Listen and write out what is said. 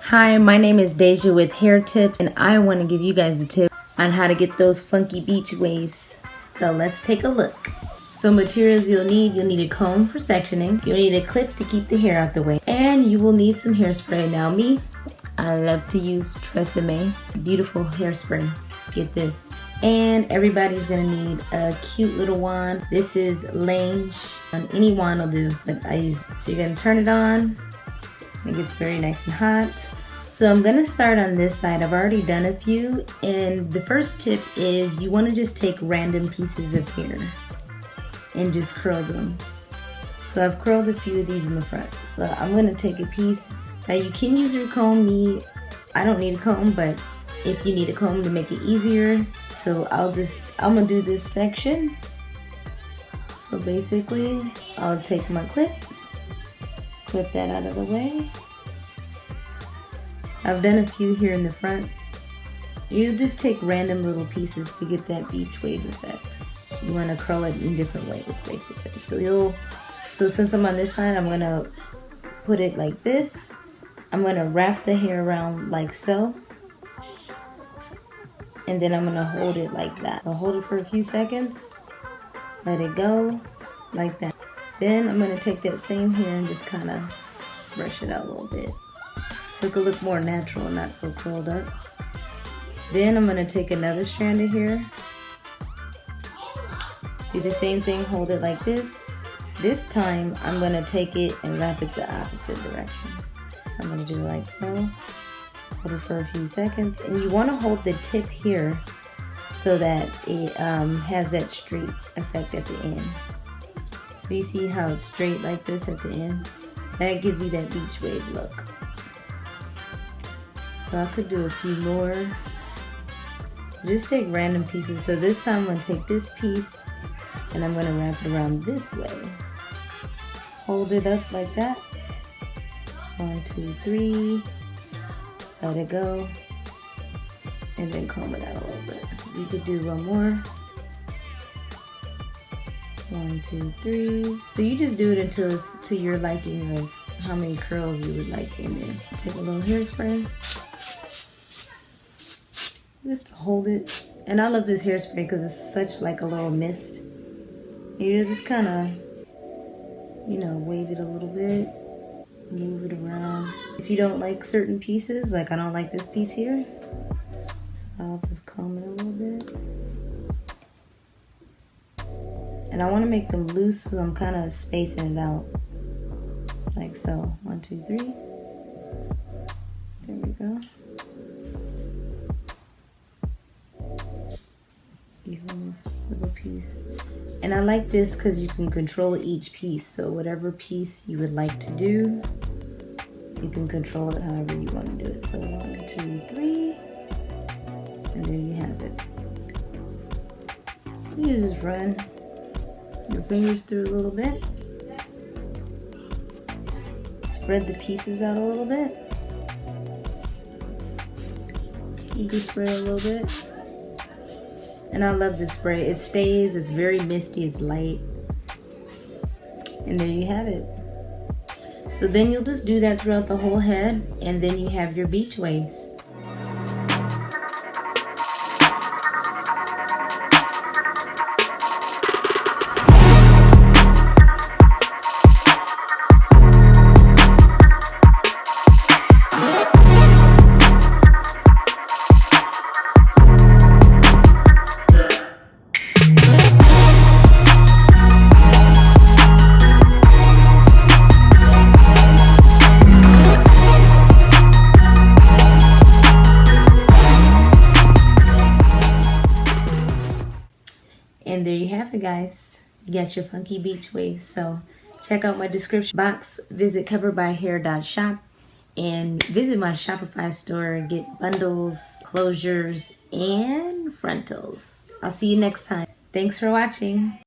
Hi, my name is Deja with Hair Tips, and I want to give you guys a tip on how to get those funky beach waves. So let's take a look. So materials you'll need a comb for sectioning, you'll need a clip to keep the hair out the way, and you will need some hairspray. Now me, I love to use Tresemme, beautiful hairspray. Get this. And everybody's gonna need a cute little wand. This is Lange, any wand will do, but I use. So you're gonna turn it on. It gets very nice and hot. So I'm gonna start on this side. I've already done a few, and the first tip is you wanna just take random pieces of hair and just curl them. So I've curled a few of these in the front. So I'm gonna take a piece. Now you can use your comb. I don't need a comb, but if you need a comb to make it easier. So I'm gonna do this section. So basically, I'll take my clip that out of the way. I've done a few here in the front. You just take random little pieces to get that beach wave effect. You want to curl it in different ways, basically. So since I'm on this side, I'm gonna put it like this. I'm gonna wrap the hair around like so, and then I'm gonna hold it like that. I'll hold it for a few seconds, let it go like that. Then I'm gonna take that same hair and just kind of brush it out a little bit so it could look more natural and not so curled up. Then I'm gonna take another strand of hair, do the same thing, hold it like this. This time I'm gonna take it and wrap it the opposite direction. So I'm gonna do it like so, hold it for a few seconds, and you wanna hold the tip here so that it has that straight effect at the end. So you see how it's straight like this at the end? That gives you that beach wave look. So I could do a few more. Just take random pieces. So this time I'm gonna take this piece and I'm gonna wrap it around this way. Hold it up like that. 1, 2, 3. Let it go. And then comb it out a little bit. You could do one more. 1, 2, 3. So you just do it until it's to your liking of how many curls you would like in there. Take a little hairspray. Just to hold it. And I love this hairspray because it's such like a little mist. You just kind of, wave it a little bit. Move it around. If you don't like certain pieces, like I don't like this piece here, so I'll just comb it a little bit. And I want to make them loose, so I'm kind of spacing it out. Like so. 1, 2, 3. There we go. Even this little piece. And I like this because you can control each piece. So whatever piece you would like to do, you can control it however you want to do it. So 1, 2, 3. And there you have it. You just run your fingers through a little bit. Spread the pieces out a little bit. You can spray a little bit. And I love this spray. It stays, it's very misty, it's light. And there you have it. So then you'll just do that throughout the whole head, and then you have your beach waves. And there you have it, guys. You got your funky beach waves. So check out my description box. Visit coverbyhair.shop and visit my Shopify store. Get bundles, closures, and frontals. I'll see you next time. Thanks for watching.